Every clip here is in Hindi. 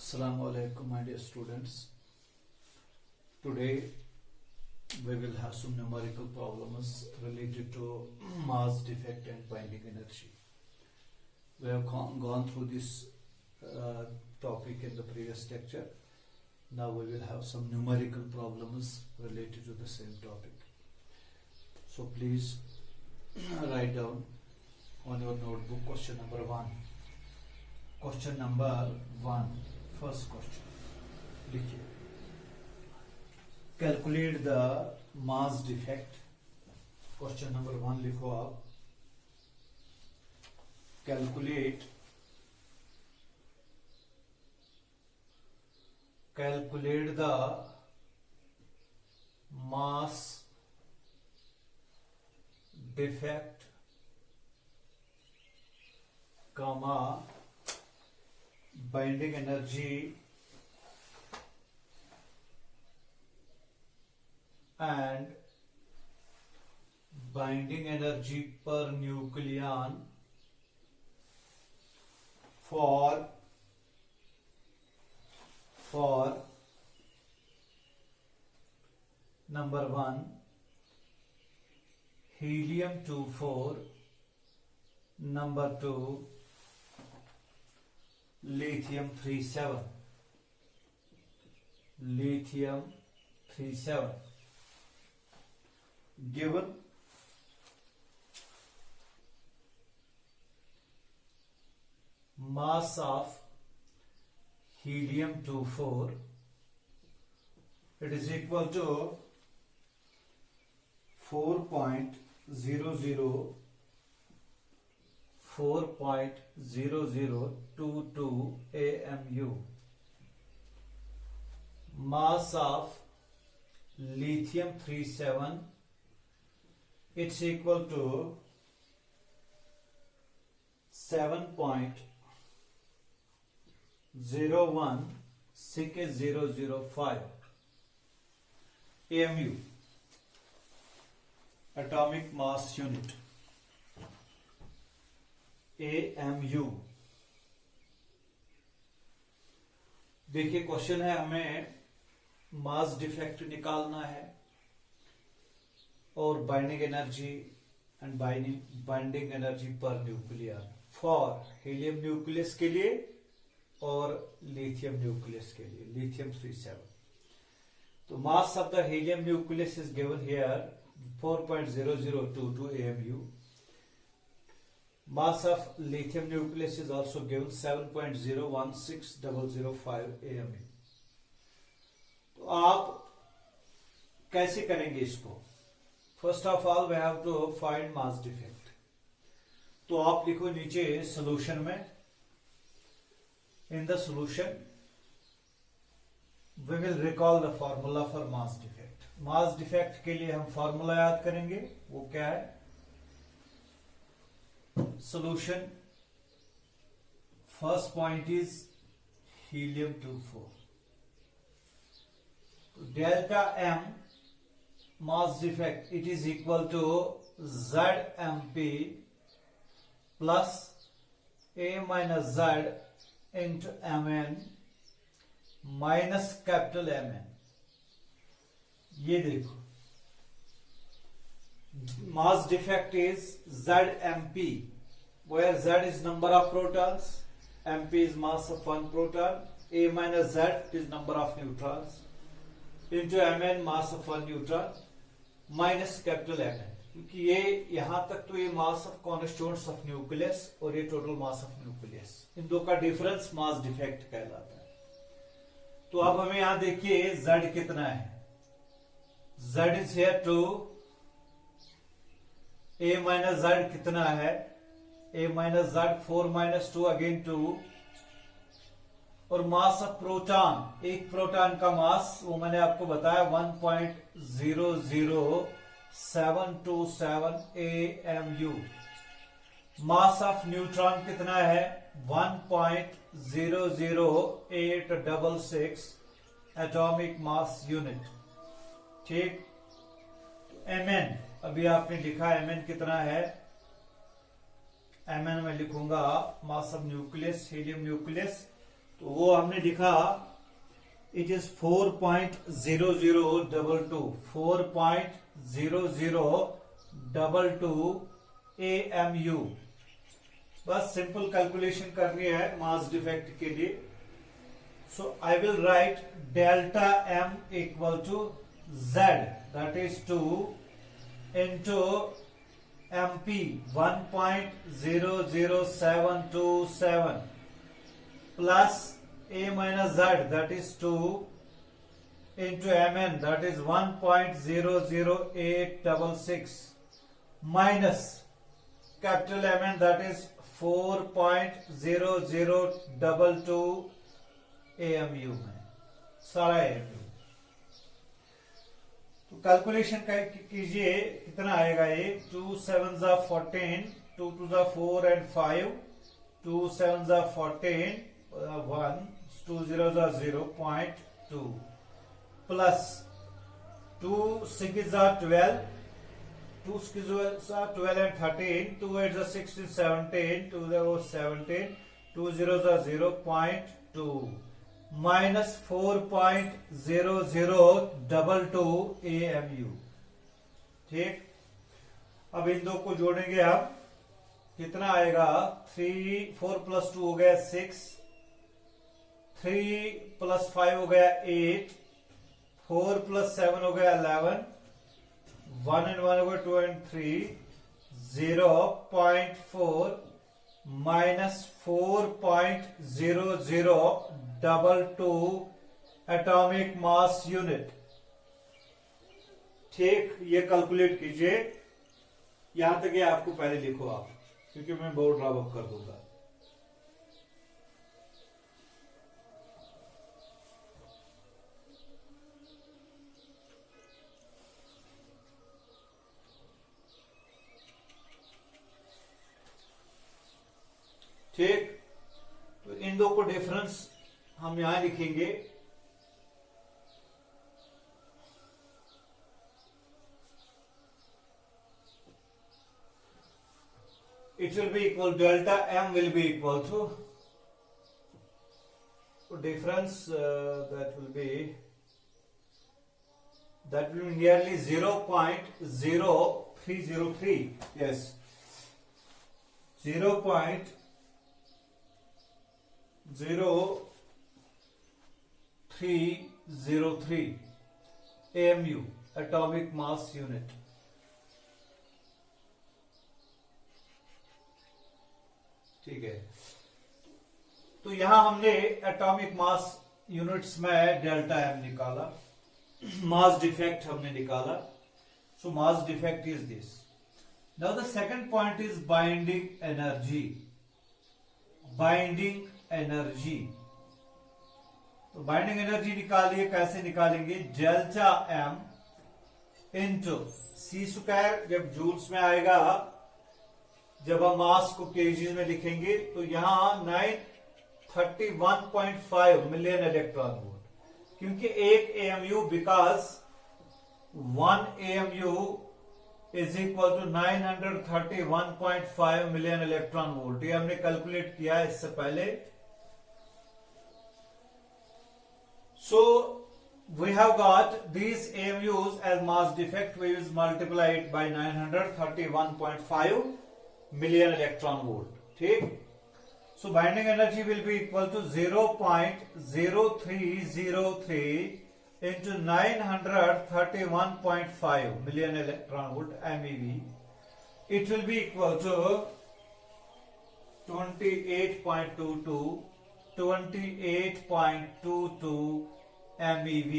Assalamu alaikum, my dear students. Today we will have some numerical problems related to mass defect and binding energy. We have gone through this topic in the previous lecture. Now we will have some numerical problems related to the same topic. So please write down on your notebook question number 1. Question number 1. First question. लिखिए. Calculate the mass defect. Question number 1 लिखो आप. Calculate the mass defect, comma, binding energy and binding energy per nucleon for number 1 helium-24, number 2 lithium-37. Given mass of helium-24, it is equal to 4.0022 AMU. Mass of lithium-37, it's equal to 7.016005 AMU, atomic mass unit. AMU. देखिए क्वेश्चन है, हमें मास डिफेक्ट निकालना है और binding energy and binding energy per nuclear for helium nucleus के लिए और लिथियम न्यूक्लियस के लिए, lithium-37. तो mass of the helium nucleus is given here 4.0022 AMU. Mass of lithium nucleus is also given 7.016005 AMU. तो आप कैसे करेंगे इसको? First of all we have to find mass defect. तो आप लिखो नीचे सॉल्यूशन में, in the solution we will recall the formula for mass defect. Mass defect के लिए हम फॉर्मूला याद करेंगे. वो क्या है? Solution, first point is helium-24. Delta M mass defect, it is equal to ZMP plus A minus Z into Mn minus capital Mn. ये देखो, mass defect is ZMP, where Z is number of protons, MP is mass of one proton, A minus Z is number of neutrons, into Mn mass of one neutron, minus capital Mn. क्योंकि ये यहां तक तो ये mass of constituents of nucleus और ये टोटल मास ऑफ न्यूक्लियस, इन दो का डिफरेंस मास डिफेक्ट कहलाता है. तो अब हमें यहां देखिए Z कितना है. Z is here 2, A minus Z कितना है? A minus Z 4 minus 2 again 2, और मास ऑफ प्रोटॉन, एक प्रोटॉन का मास वो मैंने आपको बताया 1.00727 AMU. मास ऑफ न्यूट्रॉन कितना है? 1.00866 एटॉमिक मास यूनिट. ठीक. Mn अभी आपने लिखा Mn कितना है? Mn में लिखूंगा mass of nucleus, helium nucleus तो वो हमने लिखा इट इज 4.0022 4.0022 AMU। बस सिंपल कैलकुलेशन करनी है मास डिफेक्ट के लिए। So I will write delta M equal to Z, that is 2 into MP 1.00727 plus A minus Z, that is 2 into Mn, that is 1.00866 minus capital Mn, that is 4.0022 AMU में सारा AMU। तो कैलकुलेशन कीजिए कितना आएगा ये। 2 7 14, 2 2 4 and 5, 2 7 14, 1, 2 0 0.2 plus 2 6 12, 2 6 12 and 13, 2 8 16 17, 2 0 17, 2 0 0.2 minus 4.0022 AMU। ठीक, अब इन दो को जोड़ेंगे आप, कितना आएगा। 4 plus 2 हो गया 6, 3 plus 5 हो गया 8, 4 plus 7 हो गया 11, 1 and 1 हो गया 2 and 3, 0.4 minus 4.0022 atomic mass unit. ठीक, ये कैलकुलेट कीजिए। यहां तक ये आपको पहले लिखो आप, क्योंकि मैं बोर्ड ड्रॉप अप कर दूंगा। ठीक, तो इन दो को डिफरेंस हम यहां लिखेंगे। It will be equal, delta M will be equal to difference that will be nearly 0.0303. Yes, 0.0303 AMU, atomic mass unit। ठीक है, तो यहां हमने एटॉमिक मास यूनिट्स में डेल्टा M निकाला, मास डिफेक्ट हमने निकाला। So mass defect is this. Now the second point is binding energy. Binding energy, तो बाइंडिंग एनर्जी निकालिए। कैसे निकालेंगे? Delta M into C square, जब जूल्स में आएगा, जब हम मास को केजीज में लिखेंगे तो यहां 931.5 मिलियन इलेक्ट्रॉन वोल्ट, क्योंकि एक AMU, because 1 AMU is equal to 931.5 million electron volt. ये हमने कैलकुलेट किया है इससे पहले। So we have got these AMUs as mass defect. We will multiply it by 931.5 million electron volt. ठीक, so binding energy will be equal to 0.0303 into 931.5 million electron volt MeV. It will be equal to 28.22 MeV.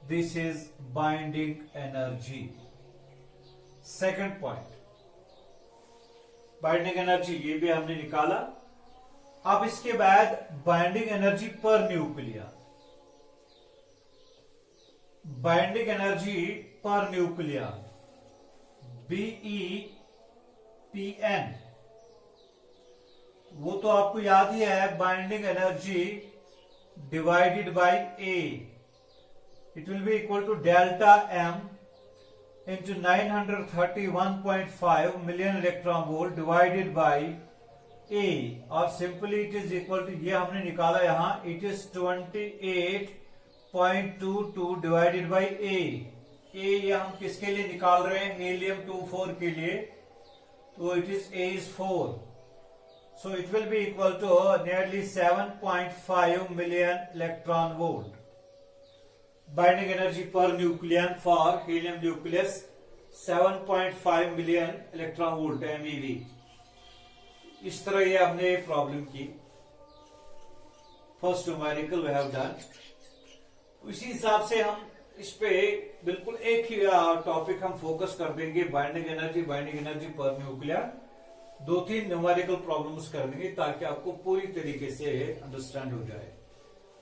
This is binding energy. Second point, binding energy ये भी हमने निकाला। अब इसके बाद binding energy per nucleon. Binding energy per nucleon BePn, वो तो आपको याद ही है, binding energy divided by A। It will be equal to delta M into 931.5 million electron volt divided by A और simply it is equal to, ये हमने निकाला यहां, it is 28.22 divided by A। ये हम किसके लिए निकाल रहे हैं? He-2 के लिए, तो it is A is 4, so it will be equal to nearly 7.5 million electron volt. Binding energy per nucleon for helium nucleus 7.5 million electron volt MeV। इस तरह ये हमने प्रॉब्लम की, first numerical we have done. उसी हिसाब से हम इस पे बिल्कुल एक ही टॉपिक हम फोकस कर देंगे, binding energy per nuclear. 2-3 numerical problems कर देंगे ताकि आपको पूरी तरीके से अंडरस्टैंड हो जाए।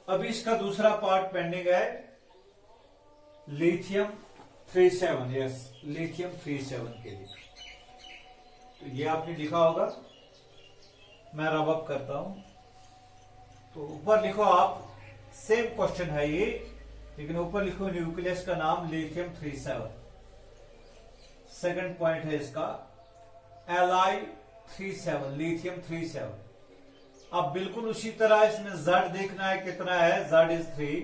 अभी इसका दूसरा पार्ट पेंडिंग है, लिथियम 37। यस, लिथियम 37 के लिए, तो ये आपने लिखा होगा, मैं रब अप करता हूं। तो ऊपर लिखो आप, सेम क्वेश्चन है ये, लेकिन ऊपर लिखो न्यूक्लियस का नाम लिथियम 37। सेकंड पॉइंट है इसका Li37, लिथियम 37। अब बिल्कुल उसी तरह इसमें Z देखना है, कितना है? Z is 3,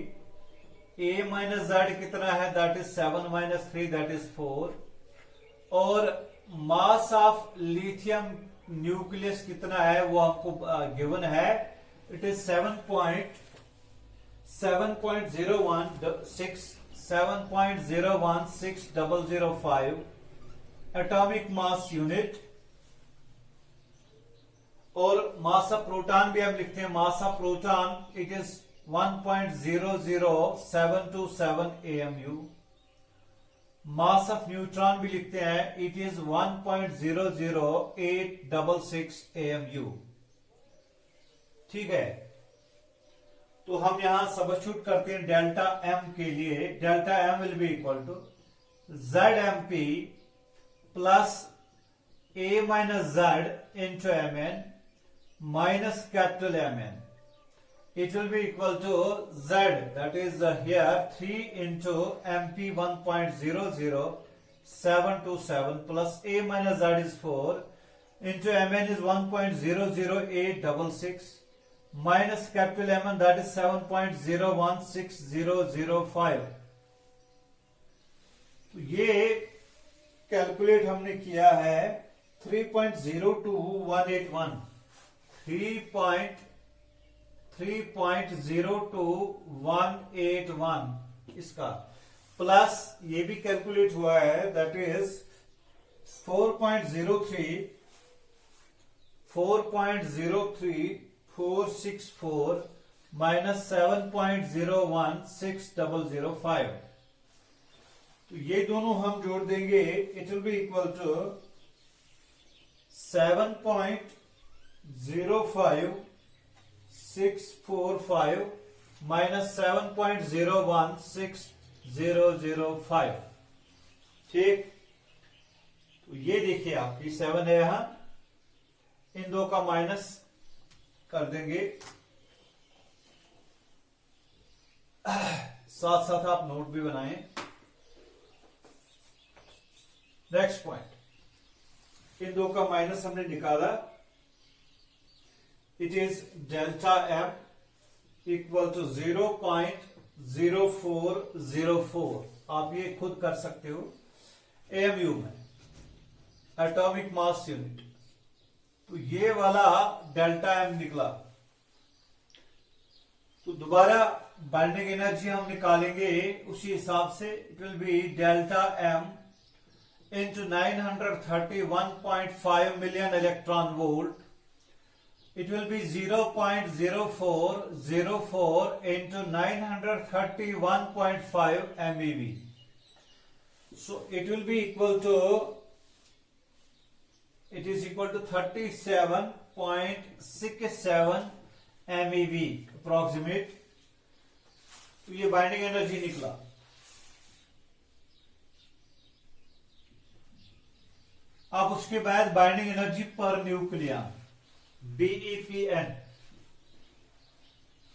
A minus Z कितना है? That is 7 minus 3, that is 4। और मास ऑफ लिथियम न्यूक्लियस कितना है वो हमको गिवन है, it is 7.016 atomic mass unit. और मास ऑफ प्रोटॉन भी हम लिखते हैं, मास of proton it is 1.00727 AMU। Mass of neutron भी लिखते हैं, इट इज 1.00866 AMU। ठीक है, तो हम यहां सबस्टिट्यूट करते हैं डेल्टा M के लिए। Delta M will be equal to ZMP plus A minus Z into Mn minus capital Mn. It will be equal to Z, that is here 3 into MP 1.00727 plus A minus Z is 4 into Mn is 1.00866 minus capital Mn, that is 7.016005। तो ये कैलकुलेट हमने किया है 3.02181, 3.02181 इसका, प्लस ये भी कैलकुलेट हुआ है, दैट इज 4.03464 माइनस 7.016005। तो ये दोनों हम जोड़ देंगे, it will be equal to 7.05645 minus 7.016005। ठीक, तो ये देखिए आपकी 7 है यहां, इन दो का माइनस कर देंगे, साथ साथ आप नोट भी बनाएं। नेक्स्ट पॉइंट, इन दो का माइनस हमने निकाला, it is delta M equal to 0.0404। आप ये खुद कर सकते हो AMU में, एटॉमिक मास यूनिट। तो ये वाला डेल्टा M निकला। तो दोबारा बाइंडिंग एनर्जी हम निकालेंगे उसी हिसाब से, it will B delta M into 931.5 million electron volt. It will be 0.0404 into 931.5 MeV. So it will be equal to, it is equal to 37.67 MeV approximate. तो ये बाइंडिंग एनर्जी निकला। अब उसके बाद binding energy per nucleon BePn,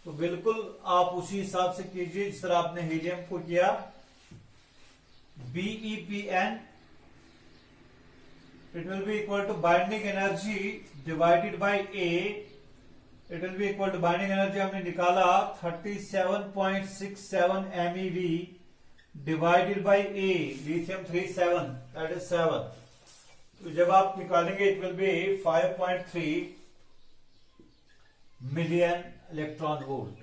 तो बिल्कुल आप उसी हिसाब से कीजिए जिस तरह आपने हीलियम को किया। BePn it will be equal to binding energy divided by A. It will be equal to binding energy हमने निकाला 37.67 MeV divided by A, lithium 37, that is 7. तो जब आप निकालेंगे it will be 5.3 million electron volt.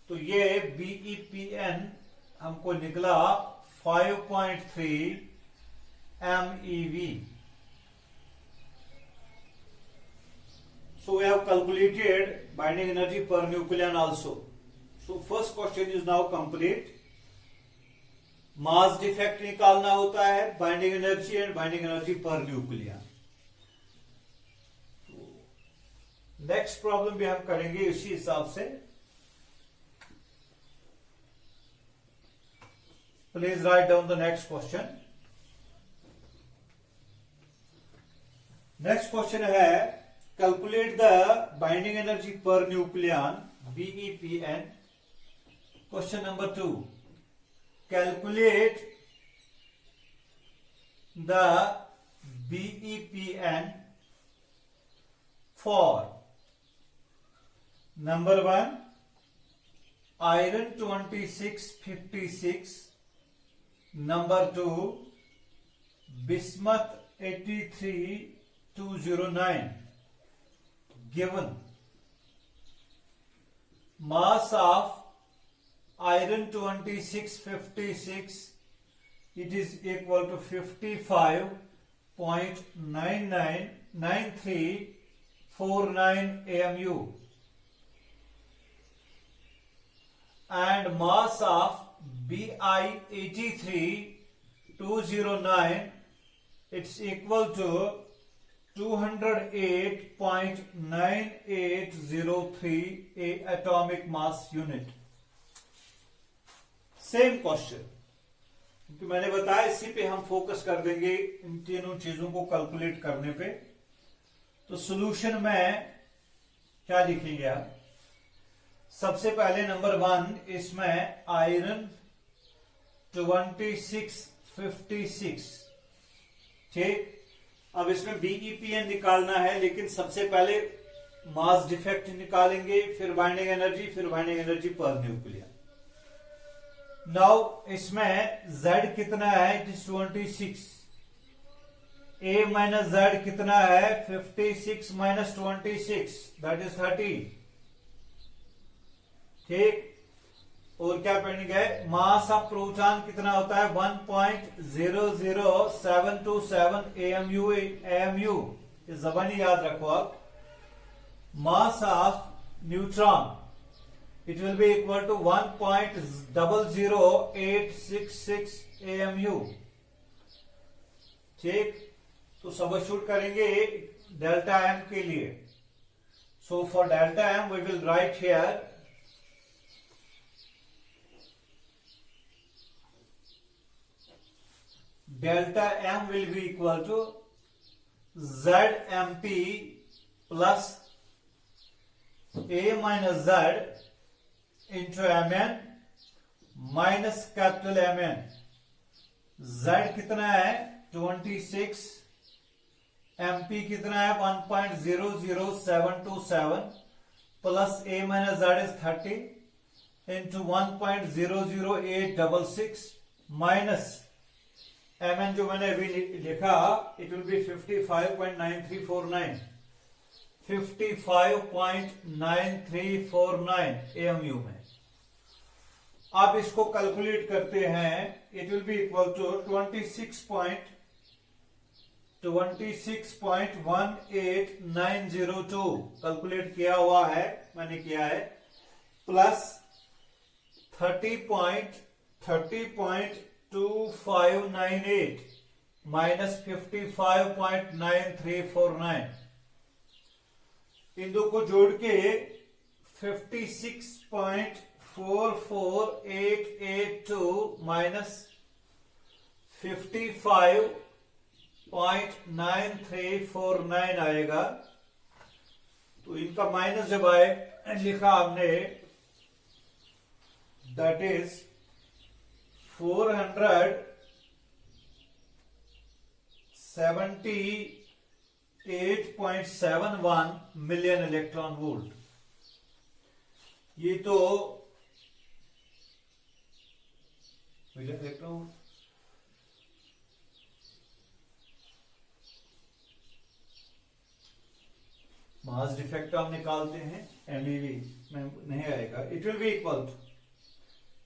तो ये BePn हमको निकला 5.3 MeV. So we have calculated binding energy per nucleon also. So first question is now complete. Mass defect निकालना होता है, binding energy and binding energy per nucleon. Next problem भी हम करेंगे इसी हिसाब से. Please write down the next question. Next question है calculate the binding energy per nucleon BePn. Question number 2, calculate the BePn for number 1 iron 2656, number 2 bismuth 83209. Given mass of iron 2656, it is equal to 55.9349 AMU, and mass of Bi83209, it's equal to 208.9803 atomic mass unit. Same question, क्योंकि मैंने बताया इसी पे हम फोकस कर देंगे, इन तीनों चीजों को कैलकुलेट करने पे. तो सॉल्यूशन में क्या लिखेंगे आप? सबसे पहले नंबर 1, इसमें आयरन 2656, ठीक. अब इसमें BePn निकालना है, लेकिन सबसे पहले मास डिफेक्ट निकालेंगे, फिर बाइंडिंग एनर्जी, फिर binding energy per nucleon. Now इसमें Z कितना है? It is 26. A minus Z कितना है? 56 माइनस 26, दैट इज 30, ठीक. और क्या पेंडिंग है? मास ऑफ प्रोटॉन कितना होता है? 1.00727 AMU. ये जबानी याद रखो आप. मास of neutron, it will be equal to 1.00866 AMU, ठीक. तो सबस्टिट्यूट करेंगे डेल्टा M के लिए. So for delta M we will write here delta M will be equal to ZMP plus A minus Z into Mn minus capital Mn. Z कितना है? 26. MP कितना है? 1.00727 plus A minus Z is 30 into 1.00866 minus Mn जो मैंने अभी लिखा, इट विल बी 55.9349, 55.9349 AMU में. आप इसको कैलकुलेट करते हैं, it will be equal to 26.18902 calculate किया हुआ है, मैंने किया है, प्लस 30.2598 माइनस 55.9349. इन दो को जोड़ के 56.44882 माइनस 55.9349 आएगा. तो इनका माइनस जब आए लिखा हमने, that is 407.6 78.71 million electron volt. ये तो million electron volt, mass defect हम निकालते हैं, एमईवी में नहीं आएगा। It will be equal to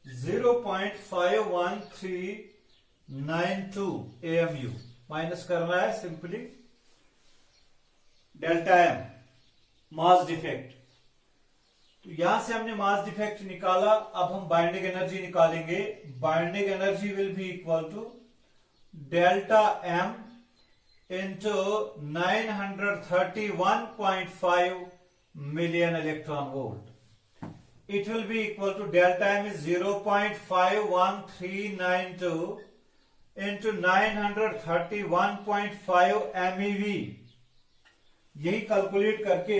0.51392 AMU। Minus करना है simply delta M, mass defect. तो यहां से हमने मास डिफेक्ट निकाला, अब हम बाइंडिंग एनर्जी निकालेंगे। Binding energy will be equal to delta M into 931.5 million electron volt. It will be equal to delta M is 0.51392 into 931.5 MeV। यही कैलकुलेट करके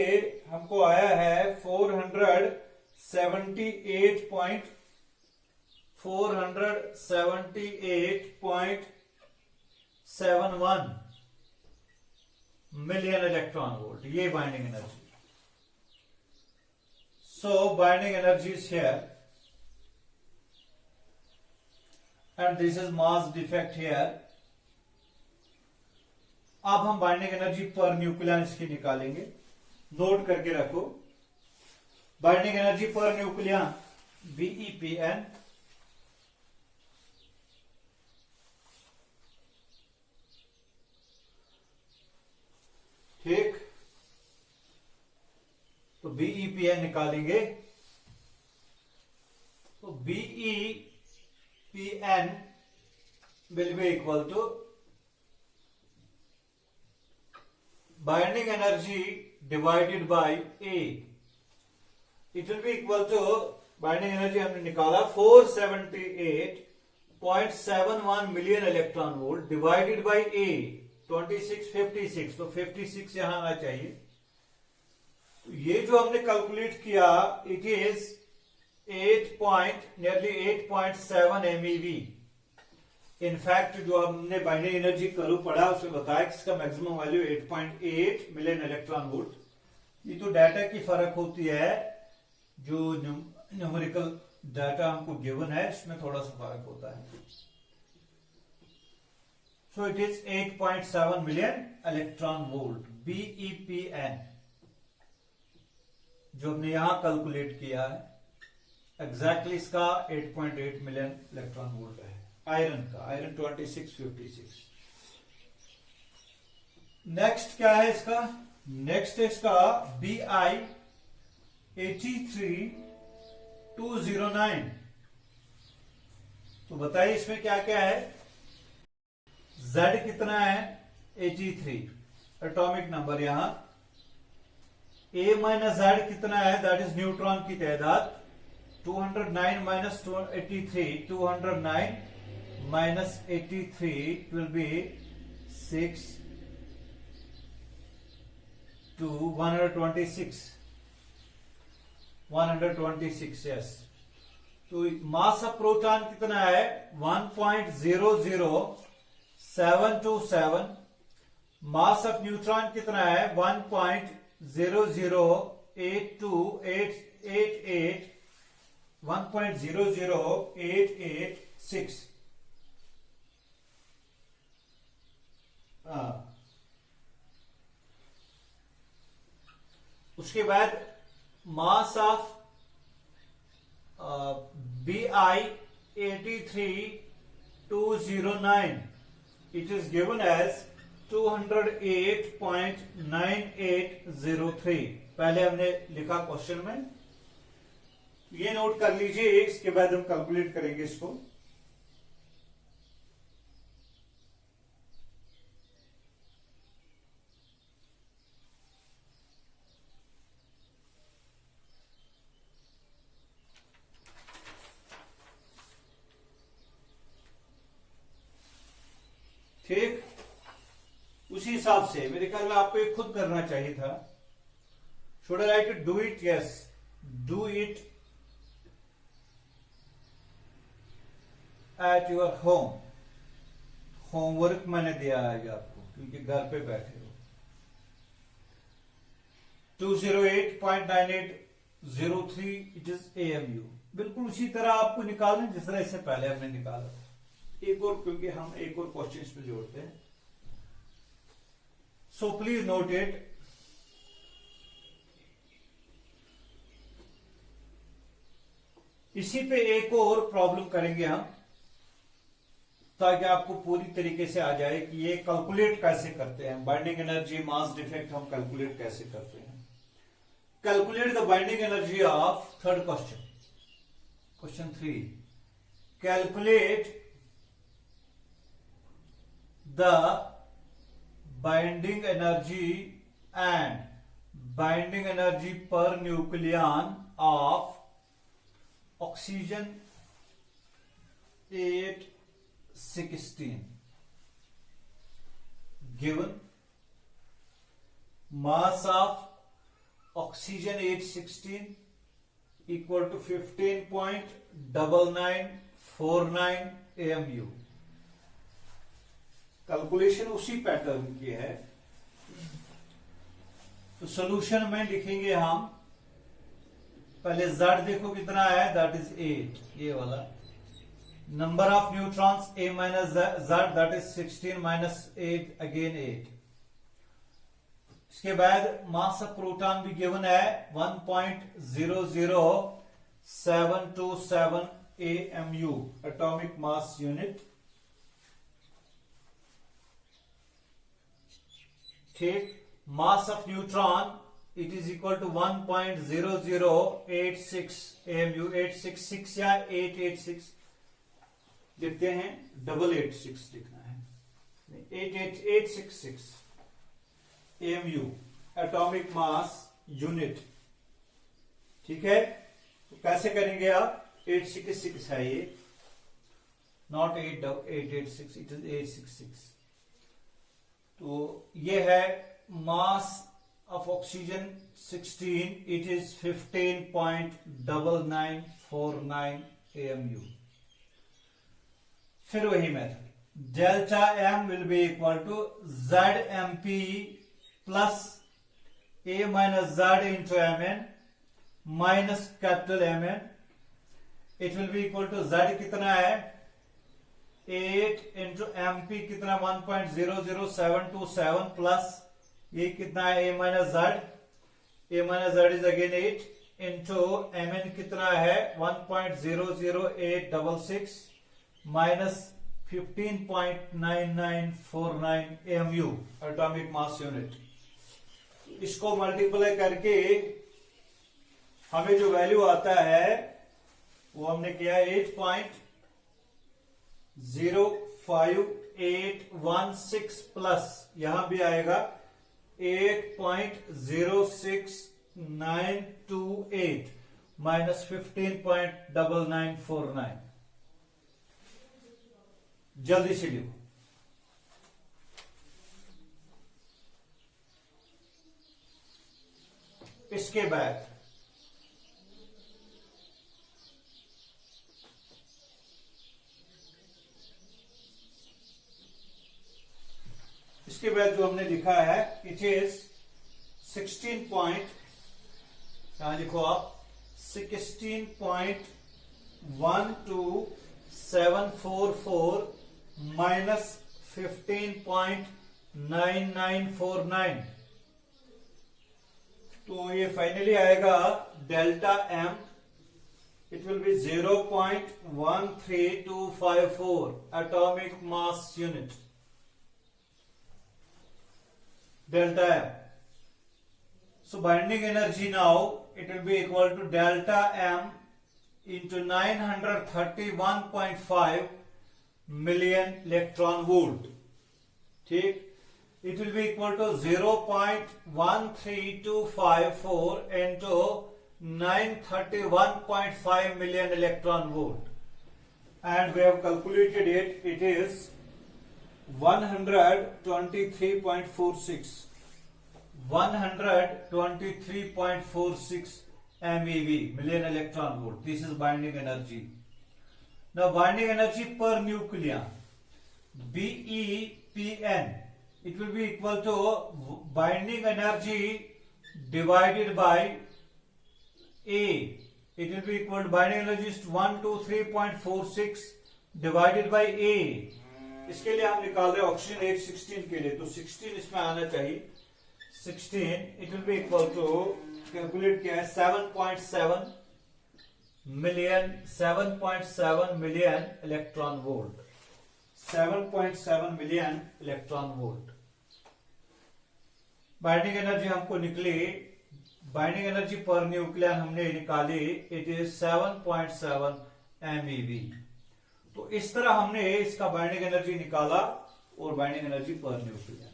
हमको आया है 478.71 मिलियन इलेक्ट्रॉन वोल्ट, ये binding energy. So binding energy is here and this is mass defect here. अब हम बाइंडिंग एनर्जी पर न्यूक्लियन इसकी निकालेंगे, नोट करके रखो। Binding energy per nucleon BePn ठीक। तो BePn निकालेंगे, तो BePn will be equal to binding energy divided by A। It will be equal to binding energy हमने निकाला 478.71 million electron volt divided by A 2656, तो 56 यहां आना चाहिए। तो ये जो हमने कैलकुलेट किया, इट इज 8.7 MeV। इनफैक्ट जो हमने बाइंडिंग एनर्जी कर्व पढ़ा उसमें बताया कि इसका maximum value 8.8 million electron volt. ये तो डाटा की फर्क होती है, जो न्यूमेरिकल डाटा हमको गिवन है इसमें थोड़ा सा फर्क होता है। So it is 8.7 million electron volt BePn, जो हमने यहां कैलकुलेट किया है। एग्जैक्टली इसका 8.8 मिलियन इलेक्ट्रॉन वोल्ट है आयरन का, आयरन 2656। नेक्स्ट क्या है इसका? नेक्स्ट है इसका Bi-83-209। तो बताइए इसमें क्या क्या है। Z कितना है? 83 एटॉमिक नंबर। यहां A माइनस Z कितना है? दैट इज न्यूट्रॉन की तादाद। 209 minus 83, 209 minus 83 will be 6 to 126, 126 yes. तो मास ऑफ प्रोटॉन कितना है? 1.00727। मास ऑफ न्यूट्रॉन कितना है? 1.0082888 1.00886। उसके बाद mass of Bi-83-209, it is given as 208.9803। पहले हमने लिखा क्वेश्चन में, ये नोट कर लीजिए। इसके बाद हम कैलकुलेट करेंगे इसको। ठीक, उसी हिसाब से मेरे ख्याल में आपको ये खुद करना चाहिए था। Should I right do it? Yes, do it at your home. Homework मैंने दिया है आपको। क्योंकि घर पे बैठे हो। 208.9803 इट इज AMU। बिल्कुल उसी तरह आपको निकालना जिस तरह इससे पहले हमने निकाला था। एक और, क्योंकि हम एक और क्वेश्चन इसमें जोड़ते हैं। So please note it. इसी पे एक और प्रॉब्लम करेंगे हम, ताकि आपको पूरी तरीके से आ जाए कि ये कैलकुलेट कैसे करते हैं। बाइंडिंग एनर्जी, मास डिफेक्ट हम कैलकुलेट कैसे करते हैं। Calculate the binding energy of, third question, question 3, calculate the binding energy and binding energy per nucleon of oxygen 816 given mass of oxygen 816 equal to 15.9949 AMU। Calculation उसी पैटर्न की है। तो सॉल्यूशन में लिखेंगे हम, पहले Z देखो कितना है, दैट इज 8, ये वाला। Number of neutrons A minus Z, that is 16 minus 8, again 8। इसके बाद मास ऑफ प्रोटॉन भी गिवन है 1.00727 AMU, एटॉमिक मास यूनिट। ठीक, mass of neutron it is equal to 1.0086 AMU। 866 या 886 लिखते हैं, 886 लिखना है, 88866 AMU, एटॉमिक मास यूनिट। ठीक है, तो कैसे करेंगे आप? 866 है ये, नॉट 886, इट इज 866। तो ये है मास of oxygen 16, it is 15.9949 AMU। फिर वही method, delta M will be equal to ZMP plus A minus Z into Mn minus capital Mn। it will be equal to Z कितना है, 8 into MP कितना 1.00727 प्लस ये कितना है, A minus Z, A minus Z is again 8 into Mn कितना है 1.00866 minus 15.9949 AMU, atomic mass unit. इसको मल्टीप्लाई करके हमें जो वैल्यू आता है वो हमने किया 8.05816 प्लस यहां भी आएगा 8.06928 माइनस 15.9949। जल्दी से लिखो। इसके बाद जो हमने लिखा है, इट इज 16 यहां लिखो आप 16.12744 माइनस 15.9949। तो ये फाइनली आएगा delta M, it will B 0.13254 atomic mass unit, delta M. So binding energy now it will be equal to delta M into 931.5 million electron volt. ठीक, it will be equal to 0.13254 into 931.5 million electron volt, and we have calculated it. It is 123.46 MeV, million electron volt. This is binding energy. Now binding energy per nucleon, BePn it will be equal to binding energy divided by A. It will be equal to binding energy is 123.46 divided by A. इसके लिए हम निकाल रहे हैं ऑक्सीजन 816 के लिए, तो 16 इसमें आना चाहिए. 16 it will be equal to, calculate किया है 7.7 million electron volt. 7.7 million electron volt binding energy हमको निकली. बाइंडिंग एनर्जी पर न्यूक्लियन हमने निकाली, इट इज 7.7 MeV. तो इस तरह हमने इसका बाइंडिंग एनर्जी निकाला और बाइंडिंग एनर्जी पर न्यूक्लियन.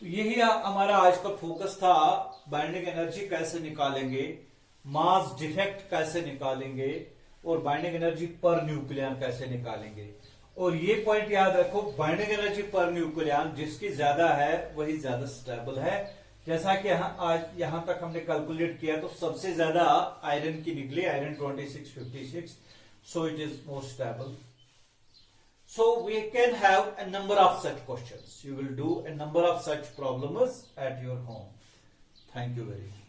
तो यही हमारा आज का फोकस था. बाइंडिंग एनर्जी कैसे निकालेंगे, मास डिफेक्ट कैसे निकालेंगे और बाइंडिंग एनर्जी पर न्यूक्लियन कैसे निकालेंगे. और ये पॉइंट याद रखो, बाइंडिंग एनर्जी पर न्यूक्लियन जिसकी ज्यादा है वही ज्यादा स्टेबल है. जैसा कि आज यहां तक हमने कैलकुलेट किया तो सबसे ज्यादा आयरन की निकली, iron 2656, so it is more stable. So we can have a number of such questions. You will do a number of such problems at your home. Thank you very much.